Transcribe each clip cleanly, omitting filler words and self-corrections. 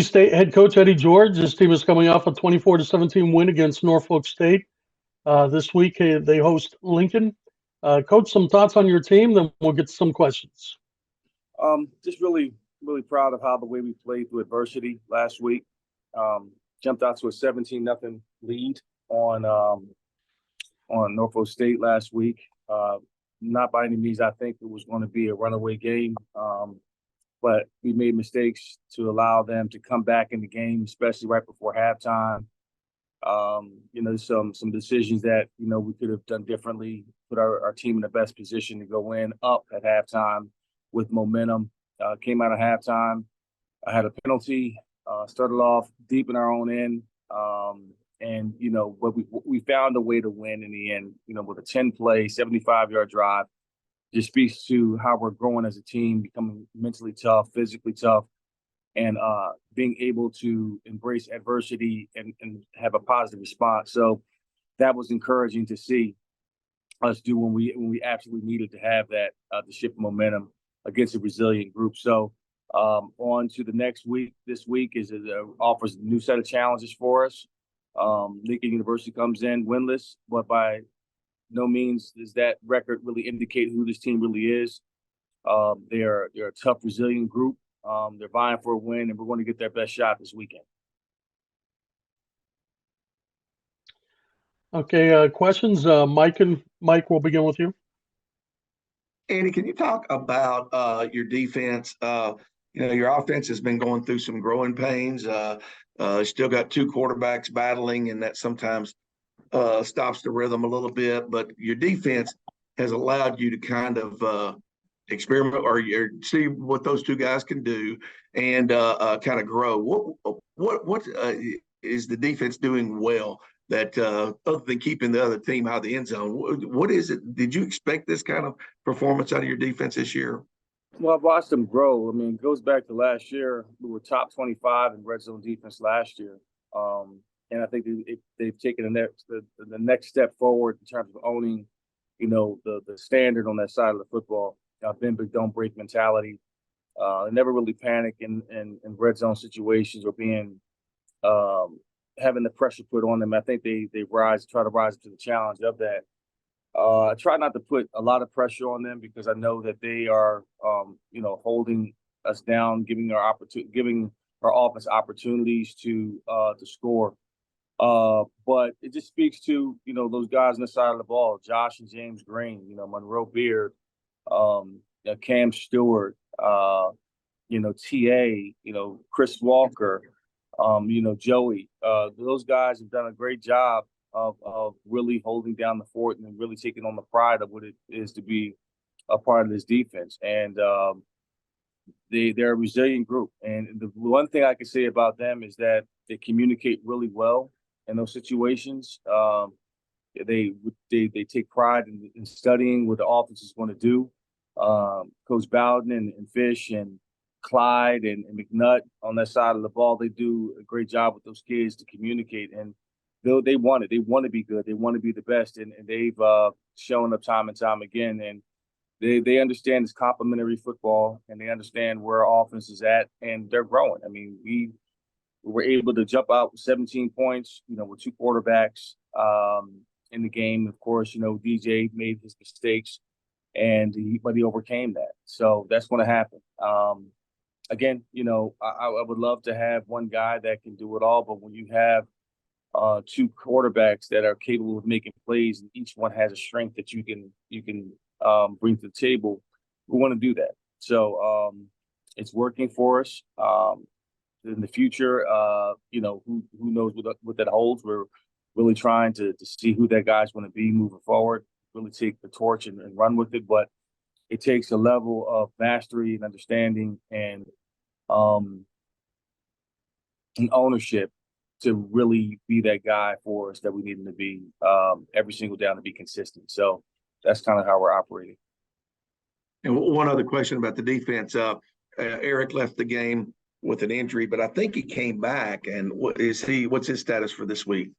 State head coach Eddie George. His team is coming off a 24-17 win against Norfolk State. This week they host Lincoln. Coach, some thoughts on your team, then we'll get to some questions. Just really proud of how the way we played through adversity last week. Jumped out to a 17-0 lead on Norfolk State last week. Not by any means I think it was going to be a runaway game, but we made mistakes to allow them to come back in the game, especially right before halftime. Some decisions that we could have done differently, put our team in the best position to go in up at halftime with momentum. Came out of halftime, I had a penalty, started off deep in our own end, but we found a way to win in the end. With a 10-play, 75-yard drive, just speaks to how we're growing as a team, becoming mentally tough, physically tough, and being able to embrace adversity and have a positive response. So that was encouraging to see us do when we absolutely needed to have that to shift momentum against a resilient group. So on to the next week. This week offers a new set of challenges for us. Lincoln University comes in winless, but by no means does that record really indicate who this team really is. They're a tough, resilient group. They're vying for a win, and we're going to get their best shot this weekend. Okay, questions? Mike, we'll begin with you. Andy, can you talk about your defense? Your offense has been going through some growing pains. Still got two quarterbacks battling, and that sometimes stops the rhythm a little bit. But your defense has allowed you to kind of experiment or see what those two guys can do and kind of grow. What is the defense doing well that other than keeping the other team out of the end zone? What is it? Did you expect this kind of performance out of your defense this year? Well, I've watched them grow. I mean, it goes back to last year. We were top 25 in red zone defense last year. And I think they've taken the next step forward in terms of owning, the standard on that side of the football. Bend but don't break mentality. They never really panic in red zone situations or being having the pressure put on them. I think they try to rise to the challenge of that. I try not to put a lot of pressure on them because I know that they are, holding us down, giving our offense opportunities to score. But it just speaks to those guys on the side of the ball, Josh and James Green, Monroe Beard, Cam Stewart, TA, Chris Walker, Joey. Those guys have done a great job of really holding down the fort and really taking on the pride of what it is to be a part of this defense. And they're a resilient group. And the one thing I can say about them is that they communicate really well in those situations. They take pride in studying what the offense is going to do. Coach Bowden and Fish and Clyde and McNutt on that side of the ball, they do a great job with those kids to communicate. And they want it. They want to be good. They want to be the best. And they've shown up time and time again. And they understand it's complementary football, and they understand where our offense is at, and they're growing. I mean, we were able to jump out with 17 points, with two quarterbacks in the game. Of course, DJ made his mistakes, but he overcame that. So that's going to happen. Again, I would love to have one guy that can do it all, but when you have two quarterbacks that are capable of making plays, and each one has a strength that you can bring to the table, we want to do that. So it's working for us. In the future, who knows what that holds. We're really trying to see who that guy's going to be moving forward, really take the torch and run with it. But it takes a level of mastery and understanding and ownership to really be that guy for us that we need him to be every single down to be consistent. So that's kind of how we're operating. And one other question about the defense. Eric left the game with an injury, but I think he came back. And what's his status for this week?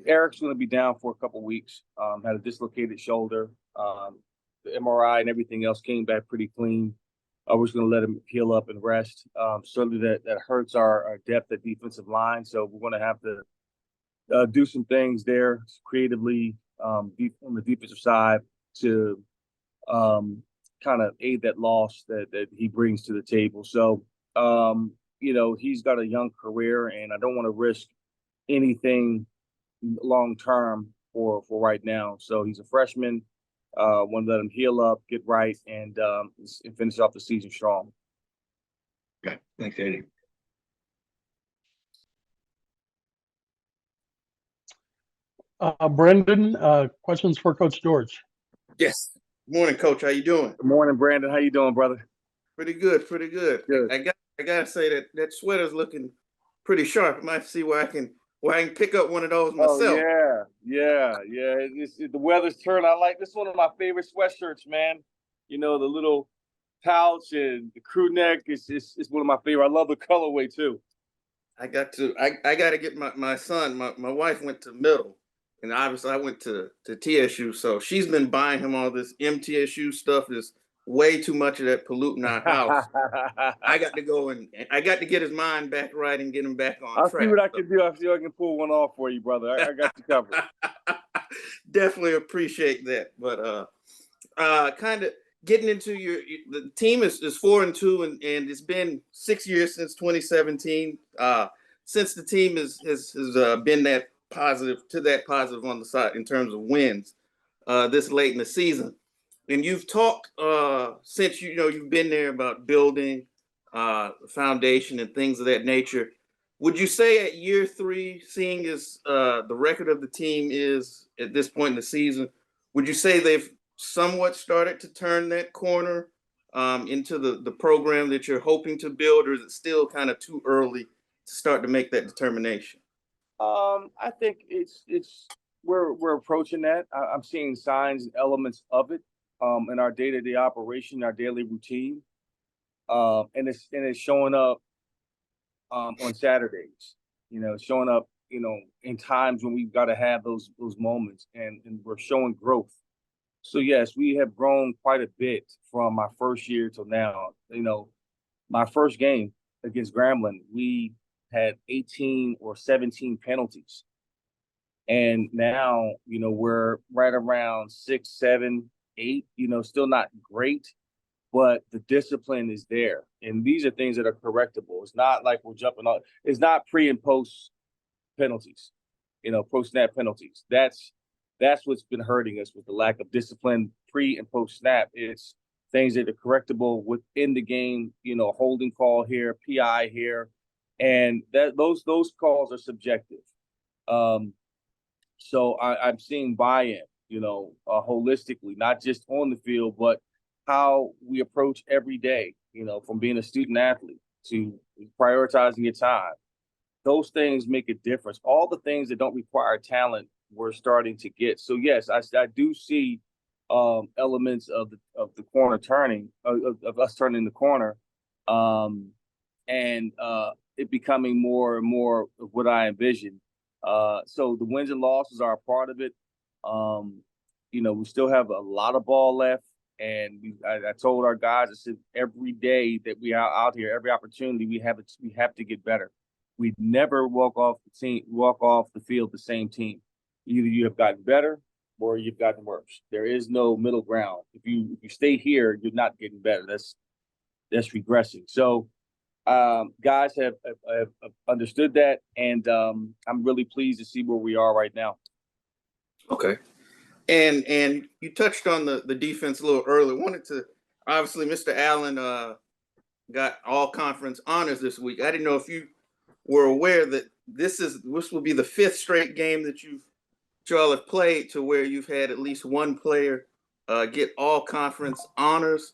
Eric's going to be down for a couple weeks. Had a dislocated shoulder. The MRI and everything else came back pretty clean. we're just going to let him heal up and rest. Certainly that hurts our depth at defensive line. So we're going to have to do some things there creatively on the defensive side to kind of aid that loss that he brings to the table. So, he's got a young career, and I don't want to risk anything long term for right now. So he's a freshman. Want to let him heal up, get right, and finish off the season strong. Okay, thanks, Eddie. Brendan, questions for Coach George? Yes. Good morning, Coach. How you doing? Good morning, Brandon. How you doing, brother? Pretty good. Pretty good. Good. I gotta say that sweater's looking pretty sharp. I might see where I can pick up one of those myself. Oh, yeah. The weather's turned. I like this. One of my favorite sweatshirts, man. The little pouch and the crew neck is one of my favorite. I love the colorway too. I got to get my son. My wife went to middle, and obviously I went to TSU. So she's been buying him all this MTSU stuff. There's way too much of that polluting our house. I got to go and I got to get his mind back right and get him back on I'll track. see what I can do. I'll see if I can pull one off for you, brother. I got you covered. Definitely appreciate that. But kind of getting into the team is 4-2, and it's been 6 years since 2017. Since the team has been that positive on the side in terms of wins this late in the season. And you've talked since you've been there about building the foundation and things of that nature. Would you say at year 3, seeing as the record of the team is at this point in the season, would you say they've somewhat started to turn that corner into the program that you're hoping to build, or is it still kind of too early to start to make that determination? I think we're approaching that. I'm seeing signs and elements of it in our day-to-day operation, our daily routine, and it's showing up on Saturdays. Showing up in times when we've got to have those moments, and we're showing growth. So yes, we have grown quite a bit from my first year till now. My first game against Grambling, we had 18 or 17 penalties. And now, we're right around 6, 7, 8, still not great, but the discipline is there. And these are things that are correctable. It's not like we're jumping on. It's not pre and post penalties, post snap penalties. That's what's been hurting us with the lack of discipline pre and post snap. It's things that are correctable within the game, holding call here, PI here. And those calls are subjective. So I'm seeing buy-in, holistically, not just on the field, but how we approach every day, from being a student athlete to prioritizing your time. Those things make a difference. All the things that don't require talent, we're starting to get. So yes, I do see elements of the corner turning, of us turning the corner, and it becoming more and more of what I envision. So the wins and losses are a part of it. We still have a lot of ball left, and I told our guys, I said every day that we are out here, every opportunity we have to get better. We never walk off the field the same team. Either you have gotten better or you've gotten worse. There is no middle ground. If you stay here, you're not getting better. That's regressing. So guys have understood that, and I'm really pleased to see where we are right now. Okay. And you touched on the defense a little earlier. Wanted to, obviously, Mr. Allen got all conference honors this week. I didn't know if you were aware that this will be the 5th straight game that y'all have played to where you've had at least one player get all conference honors.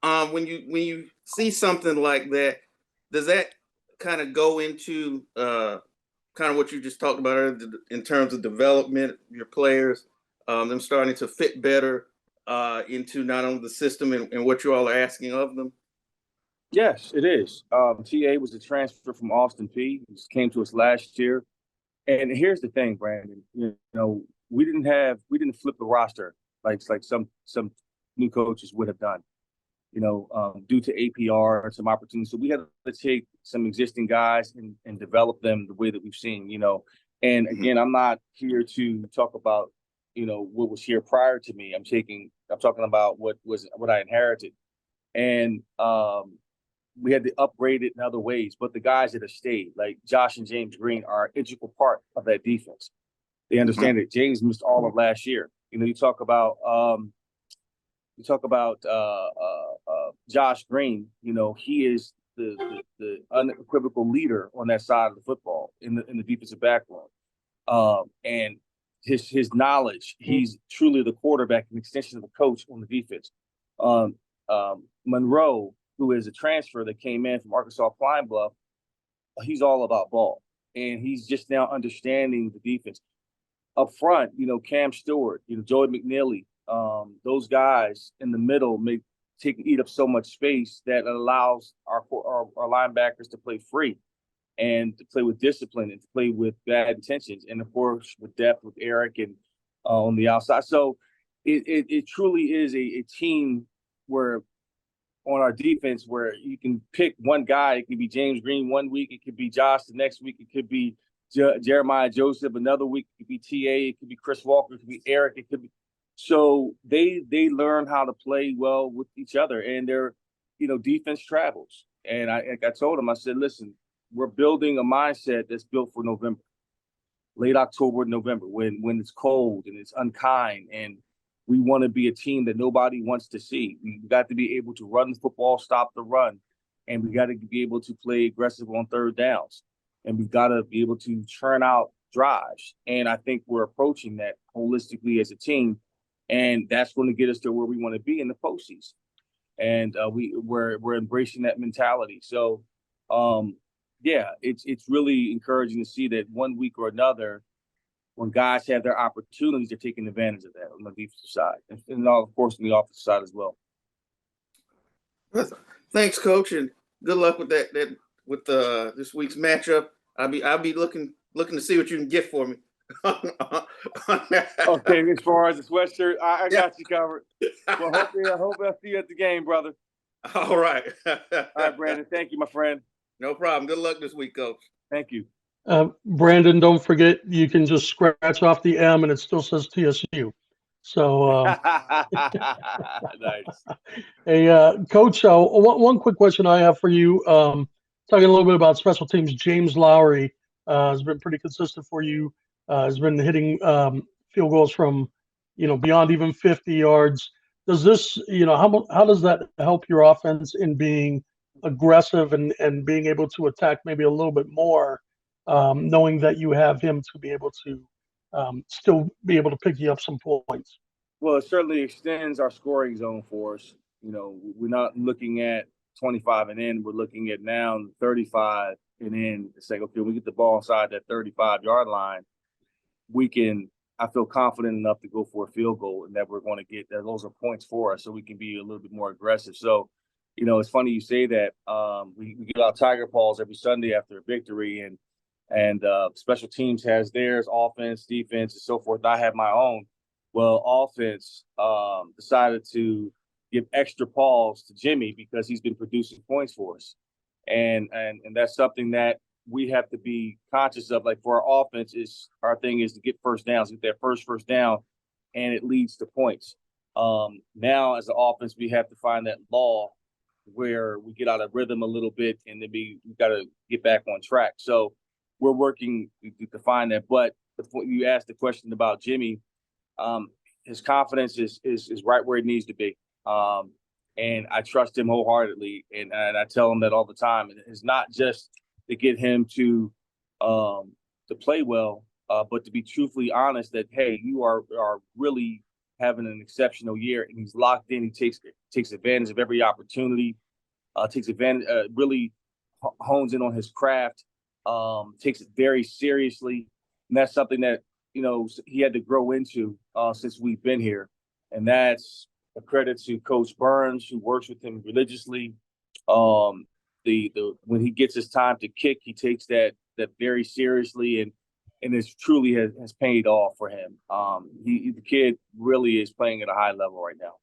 When you see something like that, does that kind of go into kind of what you just talked about earlier in terms of development, your players, them starting to fit better into not only the system and what you all are asking of them? Yes, it is. TA was a transfer from Austin P. He came to us last year. And here's the thing, Brandon. We didn't flip the roster like some new coaches would have done. due to APR and some opportunities. So we had to take some existing guys and develop them the way that we've seen, And again, I'm not here to talk about, what was here prior to me. I'm talking about what I inherited. And we had to upgrade it in other ways. But the guys that have stayed, like Josh and James Green, are an integral part of that defense. They understand that James missed all of last year. You talk about Josh Green. He is the unequivocal leader on that side of the football in the defensive background. And his knowledge, he's truly the quarterback, an extension of the coach on the defense. Monroe, who is a transfer that came in from Arkansas Pine Bluff, he's all about ball, and he's just now understanding the defense. Up front, Cam Stewart, Joey McNeely, those guys in the middle eat up so much space that allows our linebackers to play free and to play with discipline and to play with bad intentions, and of course with depth with Eric and on the outside. So it truly is a team where on our defense where you can pick one guy. It could be James Green one week, it could be Josh the next week, it could be Jeremiah Joseph another week, it could be TA, it could be Chris Walker, it could be Eric, it could be. So they learn how to play well with each other, and their defense travels. And I told them, I said, listen, we're building a mindset that's built for November, late October, November, when it's cold and it's unkind, and we want to be a team that nobody wants to see. We've got to be able to run the football, stop the run, and we got to be able to play aggressive on third downs, and we've got to be able to churn out drives. And I think we're approaching that holistically as a team, and that's going to get us to where we want to be in the postseason. And we're embracing that mentality. So, it's really encouraging to see that one week or another, when guys have their opportunities, they're taking advantage of that on the defensive side, and of course on the offensive side as well. Thanks, Coach, and good luck with that with this week's matchup. I'll be looking to see what you can get for me. Okay, as far as the sweatshirt, I got you covered. Well, I hope I see you at the game, brother. All right. All right, Brandon. Thank you, my friend. No problem. Good luck this week, Coach. Thank you. Brandon, don't forget, you can just scratch off the M and it still says TSU. So, nice. Hey, Coach, one quick question I have for you. Talking a little bit about special teams, James Lowry has been pretty consistent for you. Has been hitting field goals from, beyond even 50 yards. Does this, how does that help your offense in being aggressive and being able to attack maybe a little bit more, knowing that you have him to be able to still be able to pick you up some points? Well, it certainly extends our scoring zone for us. We're not looking at 25 and in. We're looking at now 35 and in. It's like, okay, when we get the ball inside that 35-yard line, I feel confident enough to go for a field goal, and that we're going to get that. Those are points for us, so we can be a little bit more aggressive. So, it's funny you say that. We give out Tiger Paws every Sunday after a victory, and special teams has theirs, offense, defense, and so forth. And I have my own. Well, offense decided to give extra paws to Jimmy because he's been producing points for us, and that's something that we have to be conscious of. Like for our offense, our thing is to get first downs, get that first down, and it leads to points. Now as an offense, we have to find that law where we get out of rhythm a little bit, and then we got to get back on track. So we're working to find that. But you asked the question about Jimmy, his confidence is right where it needs to be. And I trust him wholeheartedly, and I tell him that all the time. And it's not just to get him to play well, but to be truthfully honest that, hey, you are really having an exceptional year, and he's locked in. He takes advantage of every opportunity, takes advantage, really hones in on his craft, takes it very seriously, and that's something that he had to grow into since we've been here, and that's a credit to Coach Burns, who works with him religiously. When he gets his time to kick, he takes that very seriously, and it truly has paid off for him. The kid really is playing at a high level right now.